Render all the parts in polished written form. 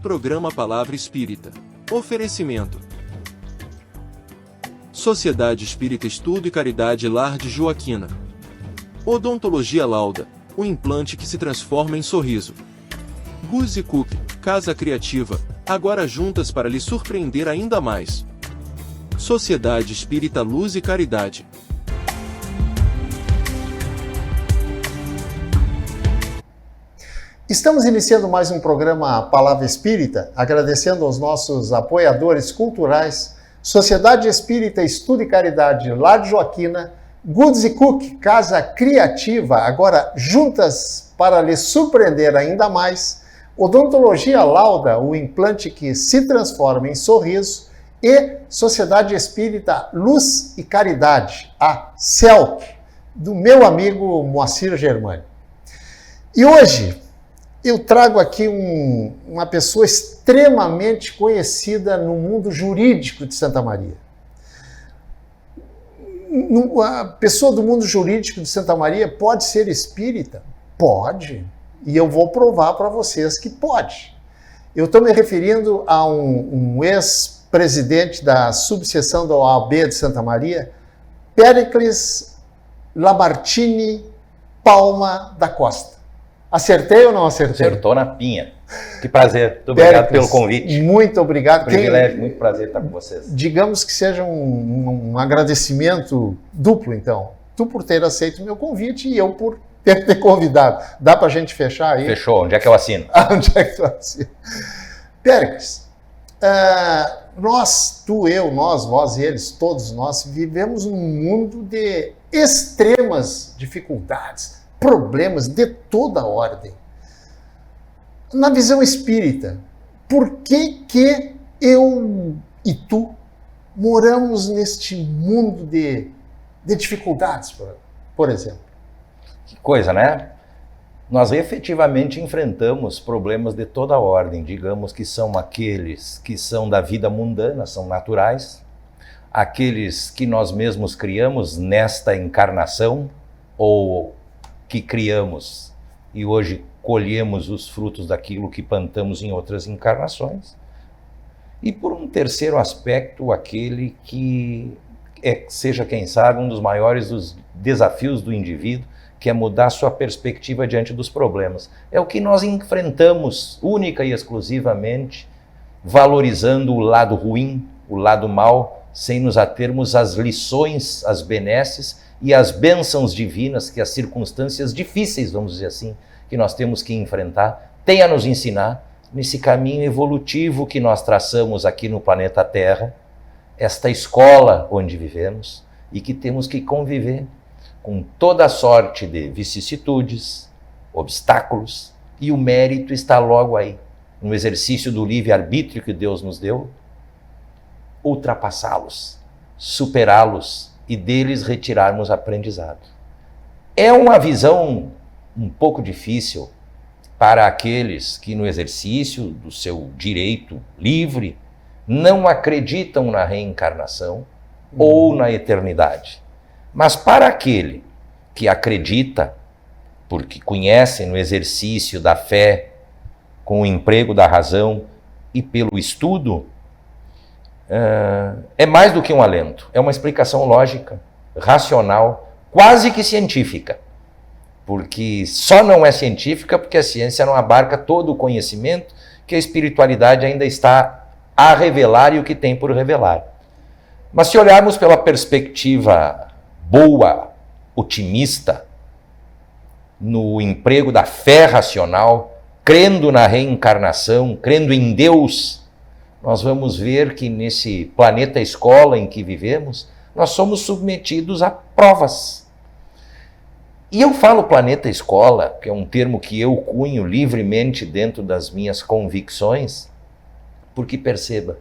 Programa Palavra Espírita. Oferecimento: Sociedade Espírita Estudo e Caridade Lar de Joaquina. Odontologia Lauda, o implante que se transforma em sorriso. Guzzi Cook, Casa Criativa, agora juntas para lhe surpreender ainda mais. Sociedade Espírita Luz e Caridade. Estamos iniciando mais um programa Palavra Espírita, agradecendo aos nossos apoiadores culturais, Sociedade Espírita Estudo e Caridade Lar de Joaquina, Guzzi Cook, Casa Criativa, agora juntas para lhe surpreender ainda mais, Odontologia Lauda, o implante que se transforma em sorriso, e Sociedade Espírita Luz e Caridade, a CELC, do meu amigo Moacir Germani. E hoje eu trago aqui uma pessoa extremamente conhecida no mundo jurídico de Santa Maria. A pessoa do mundo jurídico de Santa Maria pode ser espírita? Pode. E eu vou provar para vocês que pode. Eu estou me referindo a um ex-presidente da subseção da OAB de Santa Maria, Péricles Lamartine Palma da Costa. Acertei ou não acertei? Acertou na pinha. Que prazer. Muito obrigado pelo convite. Muito obrigado. Privilégio, muito prazer estar com vocês. Digamos que seja um agradecimento duplo, então. Tu por ter aceito o meu convite e eu por ter convidado. Dá para a gente fechar aí? Fechou. Onde é que eu assino? Onde é que tu assina? Péricles, nós, tu, eu, nós, vós e eles, todos nós, vivemos num mundo de extremas dificuldades, problemas de toda ordem. Na visão espírita, por que eu e tu moramos neste mundo de dificuldades, por exemplo? Que coisa, né? Nós efetivamente enfrentamos problemas de toda ordem, digamos que são aqueles que são da vida mundana, são naturais, aqueles que nós mesmos criamos nesta encarnação, ou que criamos e hoje colhemos os frutos daquilo que plantamos em outras encarnações. E por um terceiro aspecto, aquele que seja, quem sabe, um dos maiores dos desafios do indivíduo, que é mudar sua perspectiva diante dos problemas. É o que nós enfrentamos única e exclusivamente, valorizando o lado ruim, o lado mal, sem nos atermos às lições, às benesses e às bênçãos divinas que as circunstâncias difíceis, vamos dizer assim, que nós temos que enfrentar, têm a nos ensinar nesse caminho evolutivo que nós traçamos aqui no planeta Terra, esta escola onde vivemos e que temos que conviver com toda a sorte de vicissitudes, obstáculos, e o mérito está logo aí, no exercício do livre-arbítrio que Deus nos deu, ultrapassá-los, superá-los e deles retirarmos aprendizado. É uma visão um pouco difícil para aqueles que no exercício do seu direito livre não acreditam na reencarnação ou na eternidade. Mas para aquele que acredita, porque conhece no exercício da fé, com o emprego da razão e pelo estudo, é mais do que um alento, é uma explicação lógica, racional, quase que científica. Porque só não é científica porque a ciência não abarca todo o conhecimento que a espiritualidade ainda está a revelar e o que tem por revelar. Mas se olharmos pela perspectiva boa, otimista, no emprego da fé racional, crendo na reencarnação, crendo em Deus, nós vamos ver que nesse planeta escola em que vivemos, nós somos submetidos a provas. E eu falo planeta escola, que é um termo que eu cunho livremente dentro das minhas convicções, porque perceba,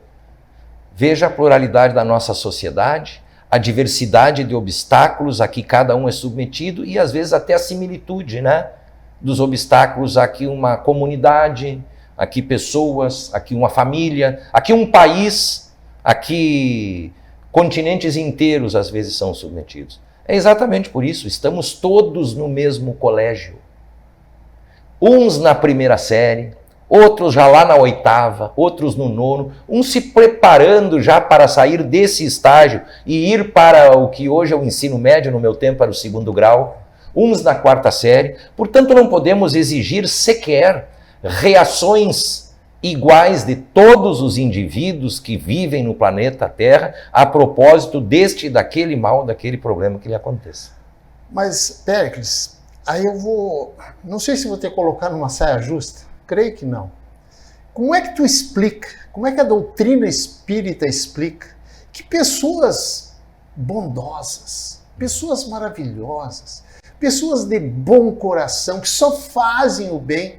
veja a pluralidade da nossa sociedade, a diversidade de obstáculos a que cada um é submetido e às vezes até a similitude, né, dos obstáculos a que uma comunidade, aqui pessoas, aqui uma família, aqui um país, aqui continentes inteiros às vezes são submetidos. É exatamente por isso, estamos todos no mesmo colégio. Uns na primeira série, outros já lá na 8ª, outros no 9º, uns se preparando já para sair desse estágio e ir para o que hoje é o ensino médio, no meu tempo era o 2º grau, uns na 4ª série. Portanto, não podemos exigir sequer reações iguais de todos os indivíduos que vivem no planeta Terra a propósito deste, daquele mal, daquele problema que lhe aconteça. Mas, Péricles, aí eu vou... Não sei se vou ter que colocar numa saia justa. Creio que não. Como é que tu explica, como é que a doutrina espírita explica que pessoas bondosas, pessoas maravilhosas, pessoas de bom coração, que só fazem o bem,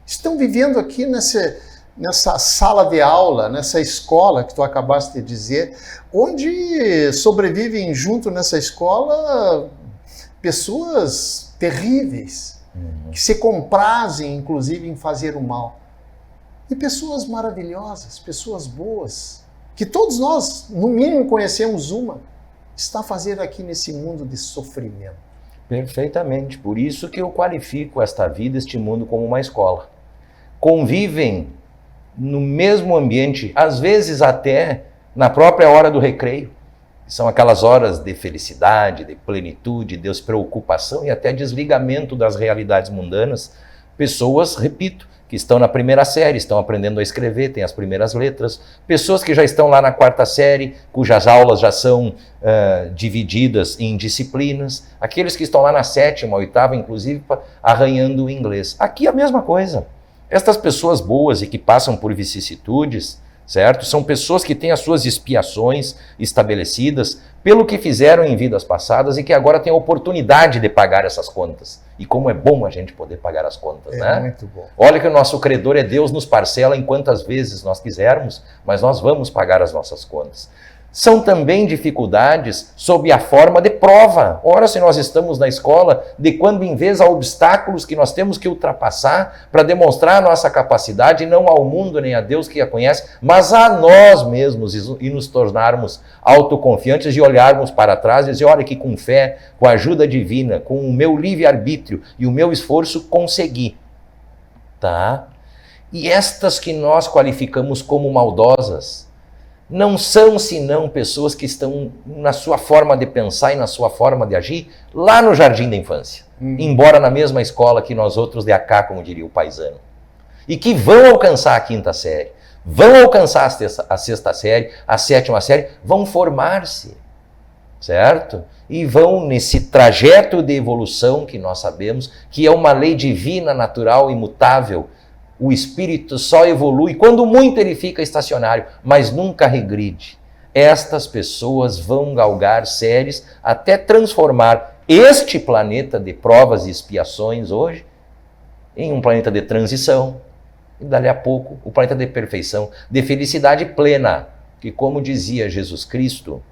estão vivendo aqui nessa sala de aula, nessa escola que tu acabaste de dizer, onde sobrevivem junto nessa escola pessoas terríveis, que se comprazem, inclusive, em fazer o mal. E pessoas maravilhosas, pessoas boas, que todos nós, no mínimo, conhecemos uma, está a fazer aqui nesse mundo de sofrimento. Perfeitamente. Por isso que eu qualifico esta vida, este mundo, como uma escola. Convivem no mesmo ambiente, às vezes até na própria hora do recreio. São aquelas horas de felicidade, de plenitude, de despreocupação e até desligamento das realidades mundanas. Pessoas, repito, que estão na 1ª série, estão aprendendo a escrever, têm as primeiras letras. Pessoas que já estão lá na 4ª série, cujas aulas já são divididas em disciplinas. Aqueles que estão lá na 7ª, 8ª, inclusive, arranhando o inglês. Aqui a mesma coisa. Estas pessoas boas e que passam por vicissitudes, certo? São pessoas que têm as suas expiações estabelecidas pelo que fizeram em vidas passadas e que agora têm a oportunidade de pagar essas contas. E como é bom a gente poder pagar as contas, né? É muito bom. Olha que o nosso credor é Deus, nos parcela em quantas vezes nós quisermos, mas nós vamos pagar as nossas contas. São também dificuldades sob a forma de prova. Ora, se nós estamos na escola, de quando em vez há obstáculos que nós temos que ultrapassar para demonstrar a nossa capacidade, não ao mundo nem a Deus que a conhece, mas a nós mesmos e nos tornarmos autoconfiantes e olharmos para trás e dizer, olha que com fé, com a ajuda divina, com o meu livre-arbítrio e o meu esforço consegui. Tá? E estas que nós qualificamos como maldosas, não são senão pessoas que estão na sua forma de pensar e na sua forma de agir lá no jardim da infância. Embora na mesma escola que nós outros de acá, como diria o paisano. E que vão alcançar a 5ª série, vão alcançar a 6ª série, a 7ª série, vão formar-se, certo? E vão nesse trajeto de evolução que nós sabemos, que é uma lei divina, natural, imutável. O espírito só evolui, quando muito ele fica estacionário, mas nunca regride. Estas pessoas vão galgar séries até transformar este planeta de provas e expiações hoje em um planeta de transição. E dali a pouco, o planeta de perfeição, de felicidade plena. Que como dizia Jesus Cristo,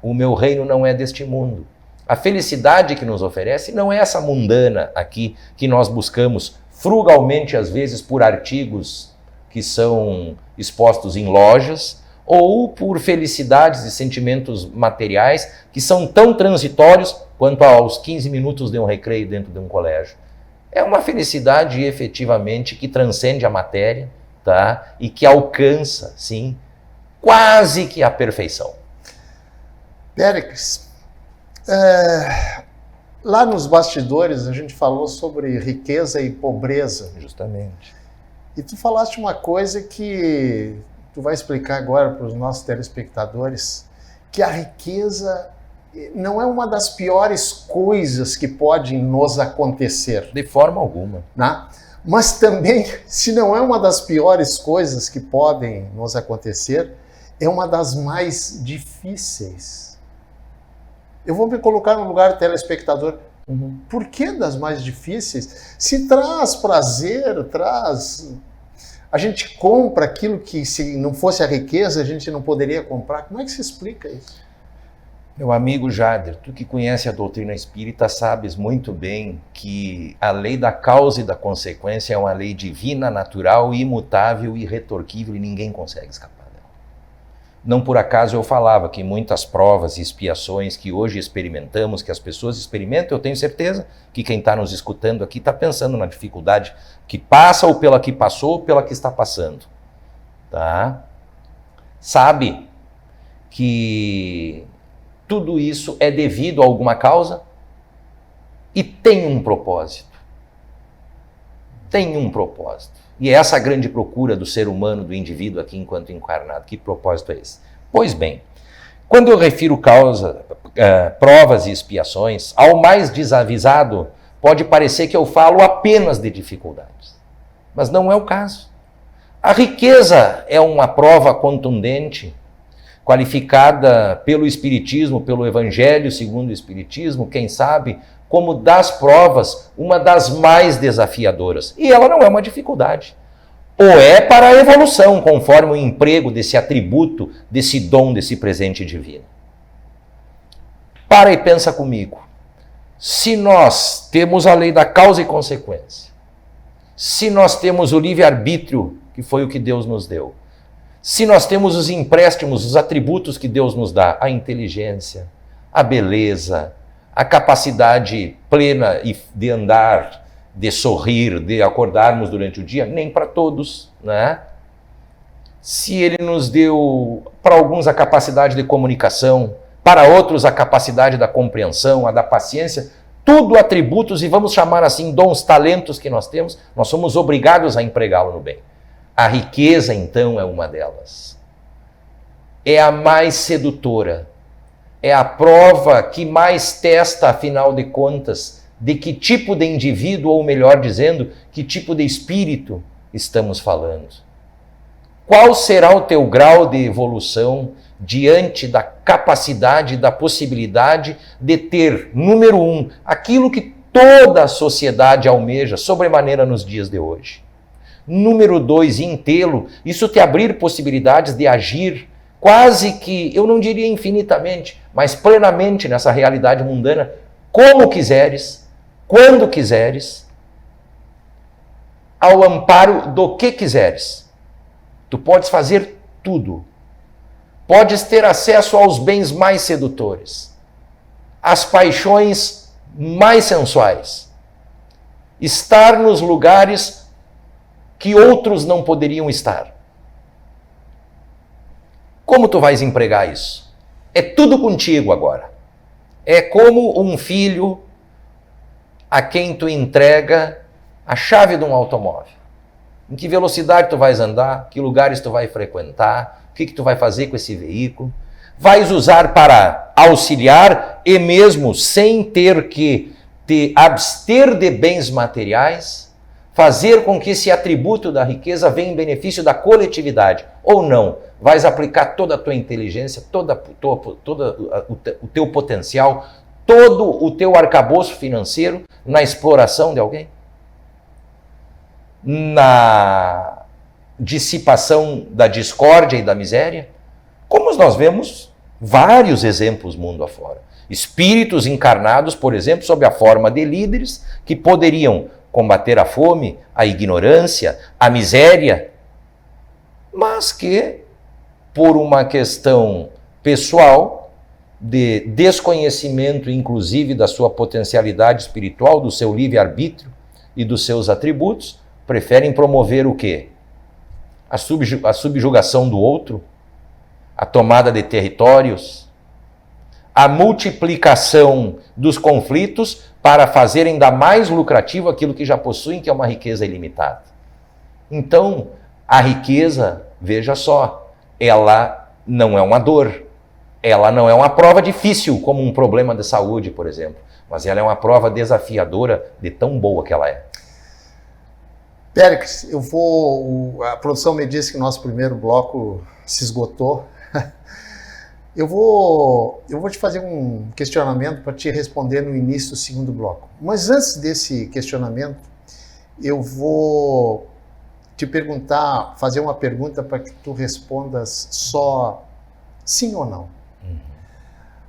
o meu reino não é deste mundo. A felicidade que nos oferece não é essa mundana aqui que nós buscamos frugalmente, às vezes, por artigos que são expostos em lojas, ou por felicidades e sentimentos materiais que são tão transitórios quanto aos 15 minutos de um recreio dentro de um colégio. É uma felicidade, efetivamente, que transcende a matéria, tá? E que alcança, sim, quase que a perfeição. Péricles, lá nos bastidores a gente falou sobre riqueza e pobreza. Justamente. E tu falaste uma coisa que tu vai explicar agora para os nossos telespectadores, que a riqueza não é uma das piores coisas que podem nos acontecer. De forma alguma. Né? Mas também, se não é uma das piores coisas que podem nos acontecer, é uma das mais difíceis. Eu vou me colocar no lugar do telespectador. Por que das mais difíceis? Se traz prazer, traz... A gente compra aquilo que, se não fosse a riqueza, a gente não poderia comprar. Como é que se explica isso? Meu amigo Jader, tu que conhece a doutrina espírita, sabes muito bem que a lei da causa e da consequência é uma lei divina, natural, imutável, irretorquível e ninguém consegue escapar dela. Não por acaso eu falava que muitas provas e expiações que hoje experimentamos, que as pessoas experimentam, eu tenho certeza que quem está nos escutando aqui está pensando na dificuldade que passa ou pela que passou ou pela que está passando. Tá? Sabe que tudo isso é devido a alguma causa e tem um propósito. Tem um propósito. E é essa a grande procura do ser humano, do indivíduo aqui enquanto encarnado. Que propósito é esse? Pois bem, quando eu refiro provas e expiações, ao mais desavisado pode parecer que eu falo apenas de dificuldades. Mas não é o caso. A riqueza é uma prova contundente, qualificada pelo Espiritismo, pelo Evangelho segundo o Espiritismo, quem sabe, como das provas, uma das mais desafiadoras. E ela não é uma dificuldade. Ou é para a evolução, conforme o emprego desse atributo, desse dom, desse presente divino. Para e pensa comigo. Se nós temos a lei da causa e consequência, se nós temos o livre-arbítrio, que foi o que Deus nos deu, se nós temos os empréstimos, os atributos que Deus nos dá, a inteligência, a beleza, a capacidade plena de andar, de sorrir, de acordarmos durante o dia, nem para todos, né? Se Ele nos deu, para alguns, a capacidade de comunicação, para outros a capacidade da compreensão, a da paciência, tudo atributos e vamos chamar assim dons, talentos que nós temos, nós somos obrigados a empregá-lo no bem. A riqueza, então, é uma delas. É a mais sedutora. É a prova que mais testa, afinal de contas, de que tipo de indivíduo, ou melhor dizendo, que tipo de espírito estamos falando. Qual será o teu grau de evolução diante da capacidade, da possibilidade de ter, número 1, aquilo que toda a sociedade almeja, sobremaneira nos dias de hoje. Número 2, em tê-lo, isso te abrir possibilidades de agir quase que, eu não diria infinitamente, mas plenamente nessa realidade mundana, como quiseres, quando quiseres, ao amparo do que quiseres. Tu podes fazer tudo. Podes ter acesso aos bens mais sedutores, às paixões mais sensuais, estar nos lugares que outros não poderiam estar. Como tu vais empregar isso? É tudo contigo agora. É como um filho a quem tu entrega a chave de um automóvel. Em que velocidade tu vais andar, que lugares tu vai frequentar, o que tu vai fazer com esse veículo. Vais usar para auxiliar e mesmo sem ter que te abster de bens materiais, fazer com que esse atributo da riqueza venha em benefício da coletividade, ou não. Vais aplicar toda a tua inteligência, todo o teu potencial, todo o teu arcabouço financeiro na exploração de alguém? Na dissipação da discórdia e da miséria? Como nós vemos vários exemplos mundo afora. Espíritos encarnados, por exemplo, sob a forma de líderes que poderiam combater a fome, a ignorância, a miséria, mas que, por uma questão pessoal, de desconhecimento, inclusive, da sua potencialidade espiritual, do seu livre-arbítrio e dos seus atributos, preferem promover o quê? A subjugação do outro, a tomada de territórios, a multiplicação dos conflitos para fazer ainda mais lucrativo aquilo que já possuem, que é uma riqueza ilimitada. Então, a riqueza, veja só, ela não é uma dor, ela não é uma prova difícil, como um problema de saúde, por exemplo, mas ela é uma prova desafiadora de tão boa que ela é. Péricles, a produção me disse que o nosso primeiro bloco se esgotou. Eu vou te fazer um questionamento para te responder no início do segundo bloco. Mas antes desse questionamento, eu vou te perguntar, fazer uma pergunta para que tu respondas só sim ou não.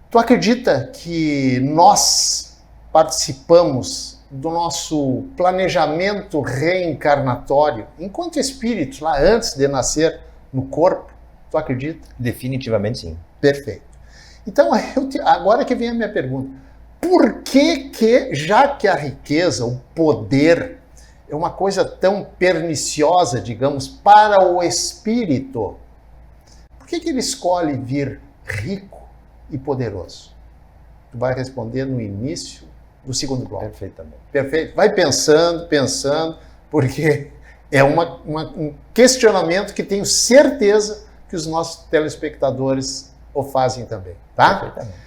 Tu acredita que nós participamos do nosso planejamento reencarnatório enquanto espíritos, lá antes de nascer no corpo? Tu acredita? Definitivamente sim. Perfeito. Então, agora que vem a minha pergunta. Por que, já que a riqueza, o poder, é uma coisa tão perniciosa, digamos, para o espírito, por que ele escolhe vir rico e poderoso? Tu vai responder no início do segundo bloco. Perfeitamente. Perfeito? Vai pensando, porque é um questionamento que tenho certeza que os nossos telespectadores o fazem também, tá? Perfeitamente.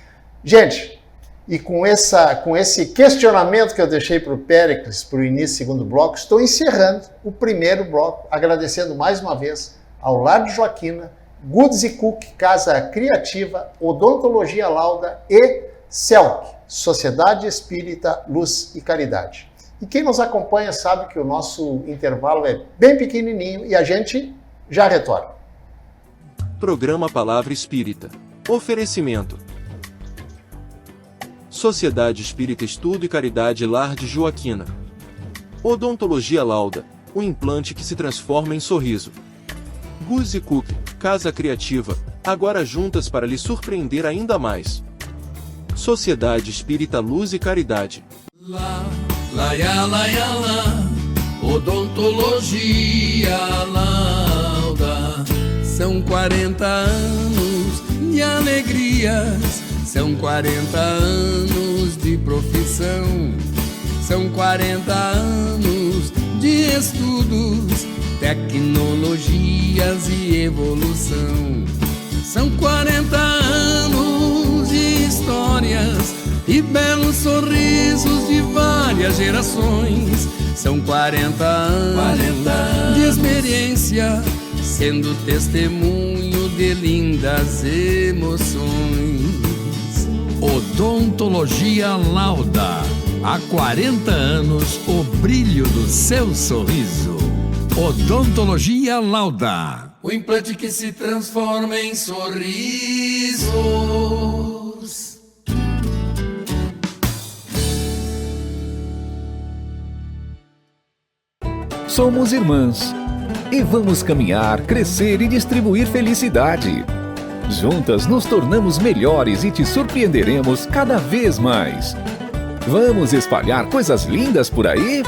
Gente, e com esse questionamento que eu deixei para o Péricles, para o início do segundo bloco, estou encerrando o primeiro bloco, agradecendo mais uma vez ao Lar de Joaquina, Goods & Cook, Casa Criativa, Odontologia Lauda e CELC, Sociedade Espírita Luz e Caridade. E quem nos acompanha sabe que o nosso intervalo é bem pequenininho e a gente já retorna. Programa Palavra Espírita. Oferecimento. Sociedade Espírita Estudo e Caridade Lar de Joaquina. Odontologia Lauda, o implante que se transforma em sorriso. Goods & Cook, Casa Criativa, agora juntas para lhe surpreender ainda mais. Sociedade Espírita Luz e Caridade. Lá, Odontologia Lauda. São 40 anos de alegrias, são 40 anos de profissão, são 40 anos de estudos, tecnologias e evolução. São 40 anos de histórias e belos sorrisos de várias gerações. São 40 anos de experiência, sendo testemunho de lindas emoções. Odontologia Lauda. Há 40 anos, o brilho do seu sorriso. Odontologia Lauda. O implante que se transforma em sorrisos. Somos irmãs e vamos caminhar, crescer e distribuir felicidade. Juntas nos tornamos melhores e te surpreenderemos cada vez mais. Vamos espalhar coisas lindas por aí?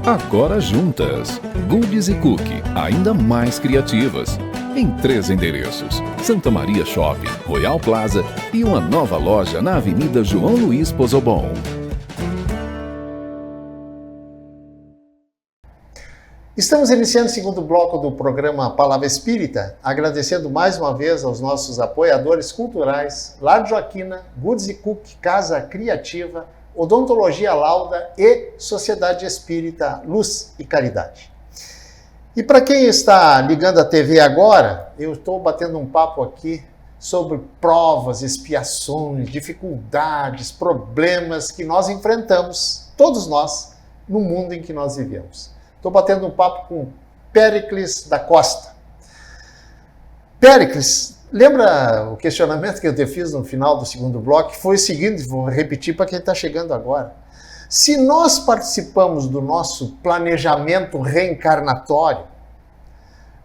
Agora juntas. Goods & Cook, ainda mais criativas. Em 3 endereços: Santa Maria Shopping, Royal Plaza e uma nova loja na Avenida João Luiz Pozobon. Estamos iniciando o segundo bloco do programa Palavra Espírita, agradecendo mais uma vez aos nossos apoiadores culturais, Lar de Joaquina, Goods & Cook, Casa Criativa, Odontologia Lauda e Sociedade Espírita Luz e Caridade. E para quem está ligando a TV agora, eu estou batendo um papo aqui sobre provas, expiações, dificuldades, problemas que nós enfrentamos, todos nós, no mundo em que nós vivemos. Estou batendo um papo com Péricles da Costa. Péricles, lembra o questionamento que eu te fiz no final do segundo bloco? Foi o seguinte, vou repetir para quem está chegando agora. Se nós participamos do nosso planejamento reencarnatório,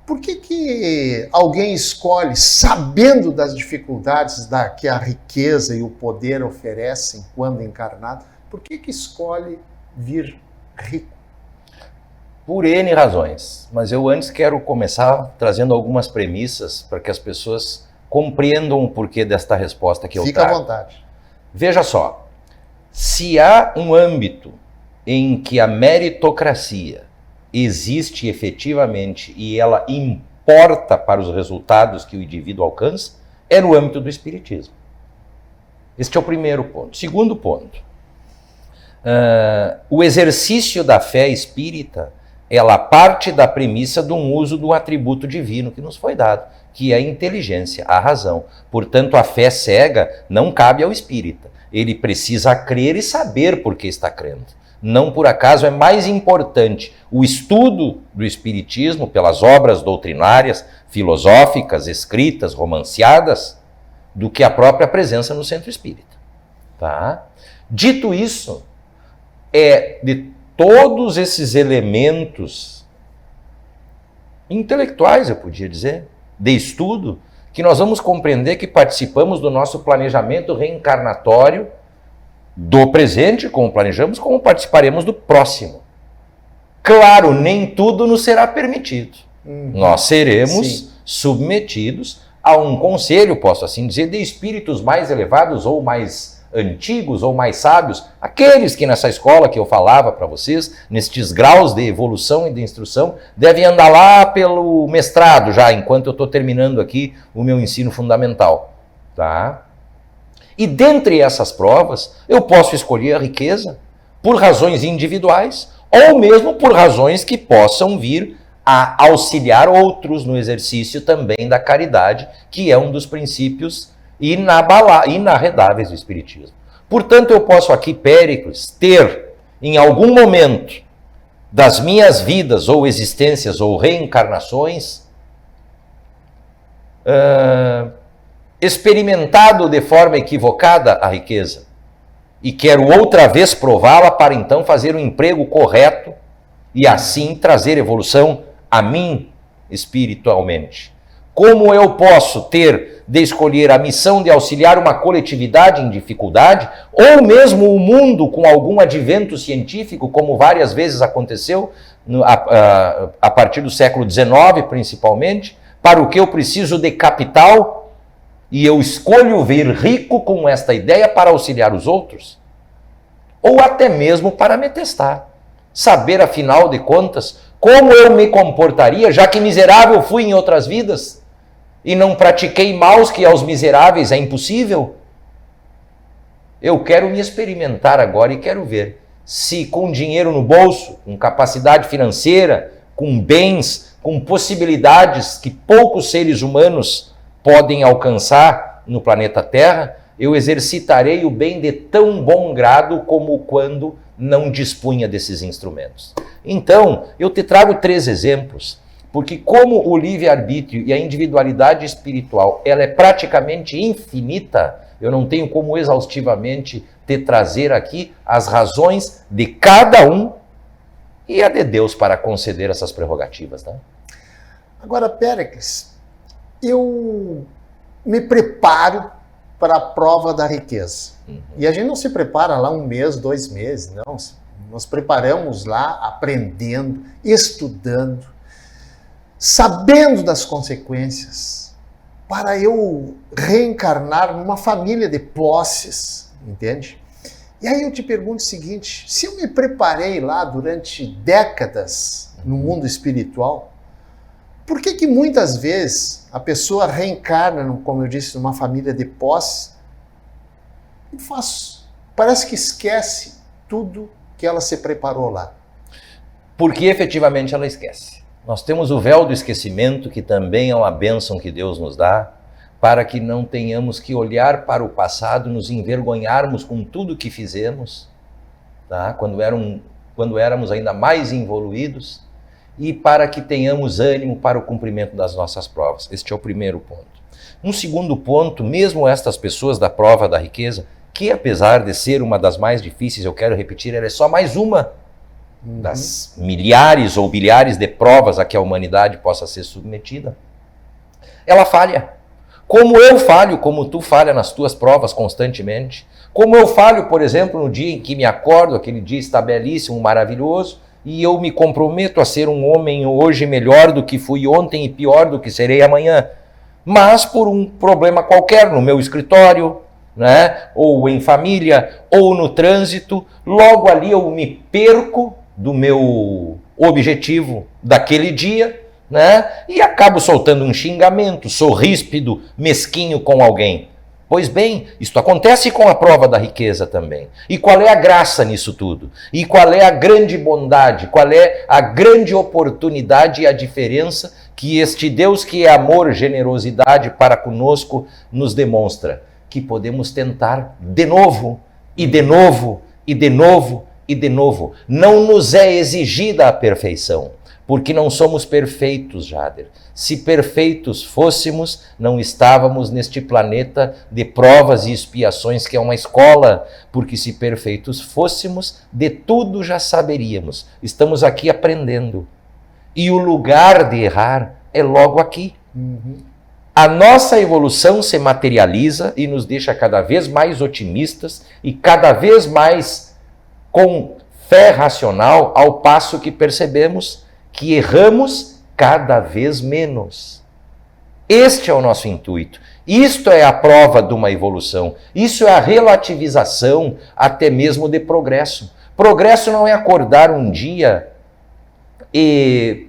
por que alguém escolhe, sabendo das dificuldades que a riqueza e o poder oferecem quando encarnado, por que escolhe vir rico? Por N razões, mas eu antes quero começar trazendo algumas premissas para que as pessoas compreendam o porquê desta resposta que eu trago. Fica à vontade. Veja só, se há um âmbito em que a meritocracia existe efetivamente e ela importa para os resultados que o indivíduo alcança, é no âmbito do espiritismo. Este é o primeiro ponto. Segundo ponto, o exercício da fé espírita, ela parte da premissa de um uso do atributo divino que nos foi dado, que é a inteligência, a razão. Portanto, a fé cega não cabe ao espírita. Ele precisa crer e saber por que está crendo. Não por acaso é mais importante o estudo do espiritismo pelas obras doutrinárias, filosóficas, escritas, romanceadas, do que a própria presença no centro espírita. Tá? Dito isso, de todos esses elementos intelectuais, eu podia dizer, de estudo que nós vamos compreender que participamos do nosso planejamento reencarnatório do presente, como planejamos, como participaremos do próximo. Claro, nem tudo nos será permitido. Nós seremos submetidos a um conselho, posso assim dizer, de espíritos mais elevados ou mais antigos ou mais sábios, aqueles que nessa escola que eu falava para vocês, nestes graus de evolução e de instrução, devem andar lá pelo mestrado já, enquanto eu estou terminando aqui o meu ensino fundamental. Tá? E dentre essas provas, eu posso escolher a riqueza por razões individuais ou mesmo por razões que possam vir a auxiliar outros no exercício também da caridade, que é um dos princípios inarredáveis do Espiritismo. Portanto, eu posso aqui, Péricles, ter em algum momento das minhas vidas ou existências ou reencarnações experimentado de forma equivocada a riqueza e quero outra vez prová-la para então fazer o emprego correto e assim trazer evolução a mim espiritualmente. Como eu posso ter de escolher a missão de auxiliar uma coletividade em dificuldade, ou mesmo o mundo com algum advento científico, como várias vezes aconteceu, a partir do século XIX principalmente, para o que eu preciso de capital, e eu escolho vir rico com esta ideia para auxiliar os outros? Ou até mesmo para me testar, saber afinal de contas como eu me comportaria, já que miserável fui em outras vidas, e não pratiquei maus que aos miseráveis é impossível. Eu quero me experimentar agora e quero ver se com dinheiro no bolso, com capacidade financeira, com bens, com possibilidades que poucos seres humanos podem alcançar no planeta Terra, eu exercitarei o bem de tão bom grado como quando não dispunha desses instrumentos. Então, eu te trago 3 exemplos, porque como o livre-arbítrio e a individualidade espiritual, ela é praticamente infinita, eu não tenho como exaustivamente te trazer aqui as razões de cada um e a de Deus para conceder essas prerrogativas. Tá? Agora, Péricles, eu me preparo para a prova da riqueza. E a gente não se prepara lá 1 mês, 2 meses, não. Nós preparamos lá aprendendo, estudando, sabendo das consequências, para eu reencarnar numa família de posses, entende? E aí eu te pergunto o seguinte, se eu me preparei lá durante décadas no mundo espiritual, por que que muitas vezes a pessoa reencarna, como eu disse, numa família de posse e parece que esquece tudo que ela se preparou lá? Porque efetivamente ela esquece. Nós temos o véu do esquecimento, que também é uma bênção que Deus nos dá, para que não tenhamos que olhar para o passado, nos envergonharmos com tudo que fizemos, tá? Quando éramos ainda mais evoluídos, e para que tenhamos ânimo para o cumprimento das nossas provas. Este é o primeiro ponto. Um segundo ponto, mesmo estas pessoas da prova da riqueza, que apesar de ser uma das mais difíceis, eu quero repetir, ela é só mais uma das milhares ou bilhares de provas a que a humanidade possa ser submetida. Ela falha. Como eu falho, como tu falha nas tuas provas constantemente. Como eu falho, por exemplo, no dia em que me acordo, aquele dia está belíssimo, maravilhoso, e eu me comprometo a ser um homem hoje melhor do que fui ontem e pior do que serei amanhã. Mas por um problema qualquer no meu escritório, né, ou em família, ou no trânsito, logo ali eu me perco do meu objetivo daquele dia, né, e acabo soltando um xingamento, sou ríspido, mesquinho com alguém. Pois bem, isto acontece com a prova da riqueza também. E qual é a graça nisso tudo? E qual é a grande bondade? Qual é a grande oportunidade e a diferença que este Deus que é amor, generosidade para conosco nos demonstra? Que podemos tentar de novo, e de novo, e de novo, e de novo. Não nos é exigida a perfeição, porque não somos perfeitos, Jader. Se perfeitos fôssemos, não estávamos neste planeta de provas e expiações que é uma escola, porque se perfeitos fôssemos, de tudo já saberíamos. Estamos aqui aprendendo. E o lugar de errar é logo aqui. a nossa evolução se materializa e nos deixa cada vez mais otimistas e cada vez mais com fé racional, ao passo que percebemos que erramos cada vez menos. Este é o nosso intuito. Isto é a prova de uma evolução. Isso é a relativização até mesmo de progresso. Progresso não é acordar um dia e,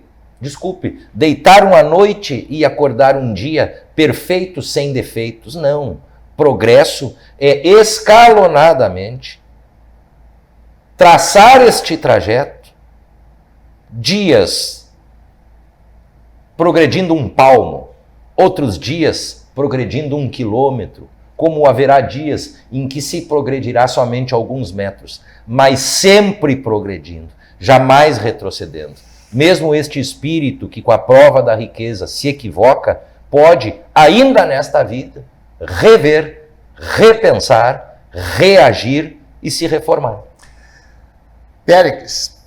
deitar uma noite e acordar um dia perfeito, sem defeitos. Não. Progresso é escalonadamente traçar este trajeto, dias progredindo 1 palmo, outros dias progredindo 1 quilômetro, como haverá dias em que se progredirá somente alguns metros, mas sempre progredindo, jamais retrocedendo. Mesmo este espírito que com a prova da riqueza se equivoca, pode, ainda nesta vida, rever, repensar, reagir e se reformar. Péricles,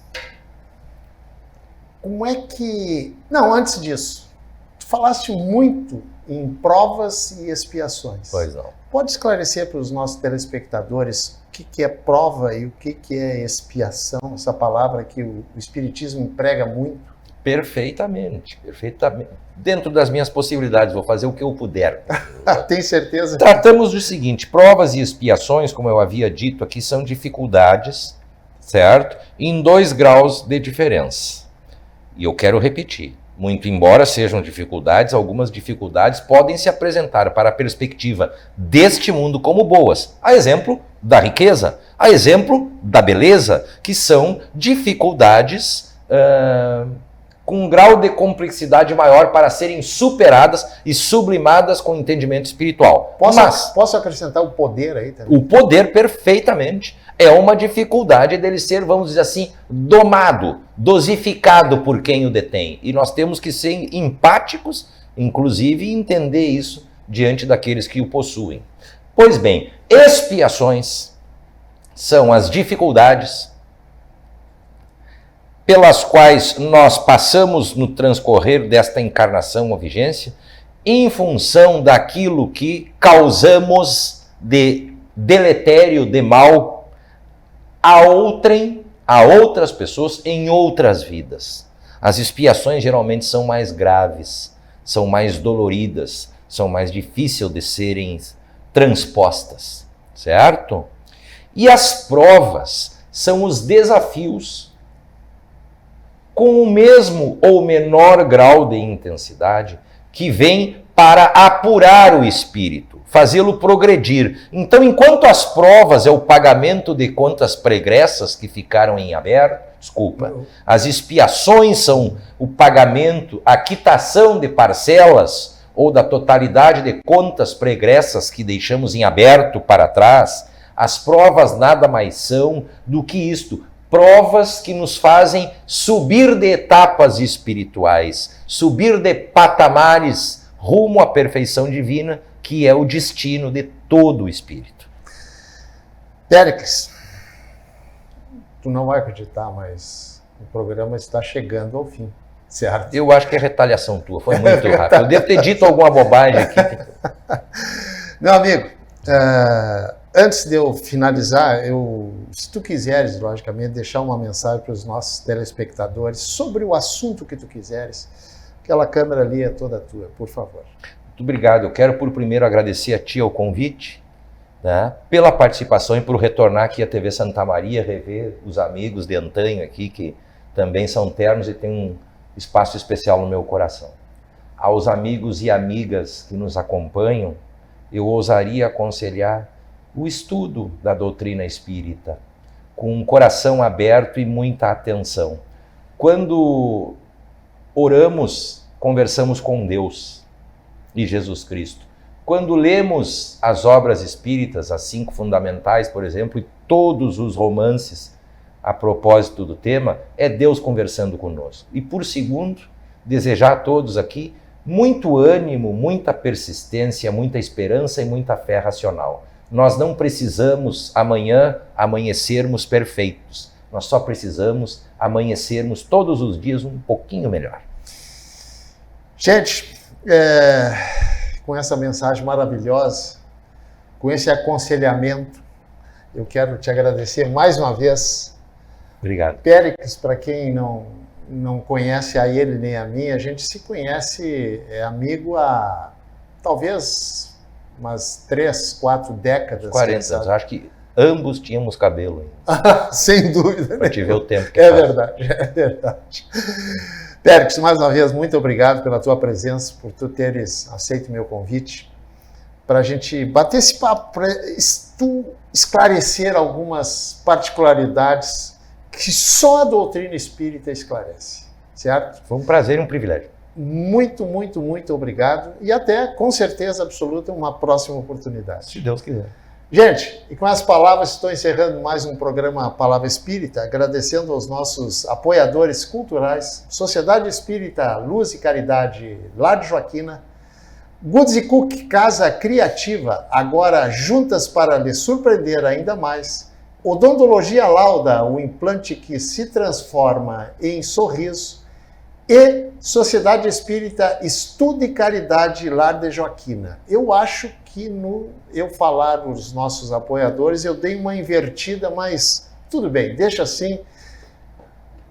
como é que... Não, antes disso, tu falaste muito em provas e expiações. Pois não. Pode esclarecer para os nossos telespectadores o que é prova e o que é expiação, essa palavra que o Espiritismo emprega muito? Perfeitamente, perfeitamente. Dentro das minhas possibilidades, vou fazer o que eu puder. Tem certeza? Tratamos do seguinte: provas e expiações, como eu havia dito aqui, são dificuldades, certo? Em 2 graus de diferença. E eu quero repetir, muito embora sejam dificuldades, algumas dificuldades podem se apresentar para a perspectiva deste mundo como boas. A exemplo da riqueza, a exemplo da beleza, que são dificuldades com um grau de complexidade maior para serem superadas e sublimadas com entendimento espiritual. Posso acrescentar o poder aí também? O poder, perfeitamente, é uma dificuldade dele ser, vamos dizer assim, domado, dosificado por quem o detém. E nós temos que ser empáticos, inclusive, e entender isso diante daqueles que o possuem. Pois bem, expiações são as dificuldades pelas quais nós passamos no transcorrer desta encarnação ou vigência, em função daquilo que causamos de deletério, de mal, a outras pessoas em outras vidas. As expiações geralmente são mais graves, são mais doloridas, são mais difíceis de serem transpostas, certo? E as provas são os desafios com o mesmo ou menor grau de intensidade que vem para apurar o espírito, fazê-lo progredir. Então, enquanto as provas é o pagamento de contas pregressas que ficaram em aberto, as expiações são o pagamento, a quitação de parcelas ou da totalidade de contas pregressas que deixamos em aberto para trás, as provas nada mais são do que isto, provas que nos fazem subir de etapas espirituais, subir de patamares rumo à perfeição divina, que é o destino de todo o espírito. Péricles, tu não vai acreditar, mas o programa está chegando ao fim, certo? Eu acho que é retaliação tua, foi muito rápido. Eu devo ter dito alguma bobagem aqui. Meu amigo, antes de eu finalizar, se tu quiseres, logicamente, deixar uma mensagem para os nossos telespectadores sobre o assunto que tu quiseres, aquela câmera ali é toda tua, por favor. Muito obrigado. Eu quero, por primeiro, agradecer a ti ao convite, né, pela participação e por retornar aqui à TV Santa Maria, rever os amigos de antanho aqui, que também são ternos e têm um espaço especial no meu coração. Aos amigos e amigas que nos acompanham, eu ousaria aconselhar o estudo da doutrina espírita, com um coração aberto e muita atenção. Quando oramos, conversamos com Deus e Jesus Cristo. Quando lemos as obras espíritas, as 5 fundamentais, por exemplo, e todos os romances a propósito do tema, é Deus conversando conosco. E por segundo, desejar a todos aqui muito ânimo, muita persistência, muita esperança e muita fé racional. Nós não precisamos amanhã amanhecermos perfeitos. Nós só precisamos amanhecermos todos os dias um pouquinho melhor. Gente, com essa mensagem maravilhosa, com esse aconselhamento. Eu quero te agradecer mais uma vez. Obrigado. Péricles, para quem não conhece a ele nem a mim, a gente se conhece, é amigo há talvez umas 3, 4 décadas. 40, acho que ambos tínhamos cabelo. Sem dúvida. Para te ver o tempo que É faz. verdade, é verdade. Péricles, mais uma vez, muito obrigado pela tua presença, por tu teres aceito o meu convite, para a gente bater esse papo, para tu esclarecer algumas particularidades que só a doutrina espírita esclarece, certo? Foi um prazer e um privilégio. Muito, muito, muito obrigado e até, com certeza absoluta, uma próxima oportunidade. Se Deus quiser. Gente, e com essas palavras estou encerrando mais um programa Palavra Espírita, agradecendo aos nossos apoiadores culturais, Sociedade Espírita Luz e Caridade Lar de Joaquina, Goods & Cook Casa Criativa, agora juntas para lhe surpreender ainda mais, Odontologia Lauda, o implante que se transforma em sorriso, e Sociedade Espírita Estudo e Caridade Lar de Joaquina. Eu acho que no eu falar os nossos apoiadores, eu dei uma invertida, mas tudo bem, deixa assim.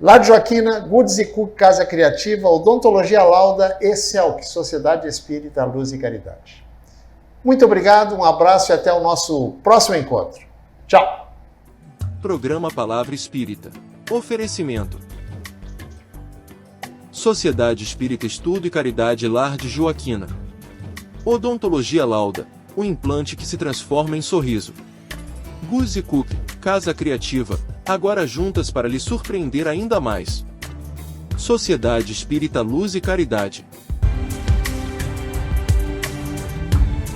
Lar de Joaquina, Goods & Cook Casa Criativa, Odontologia Lauda e CELC, Sociedade Espírita Luz e Caridade. Muito obrigado, um abraço e até o nosso próximo encontro. Tchau! Programa Palavra Espírita. Oferecimento. Sociedade Espírita Estudo e Caridade Lar de Joaquina. Odontologia Lauda, o implante que se transforma em sorriso. Goods & Cook, Casa Criativa, agora juntas para lhe surpreender ainda mais. Sociedade Espírita Luz e Caridade.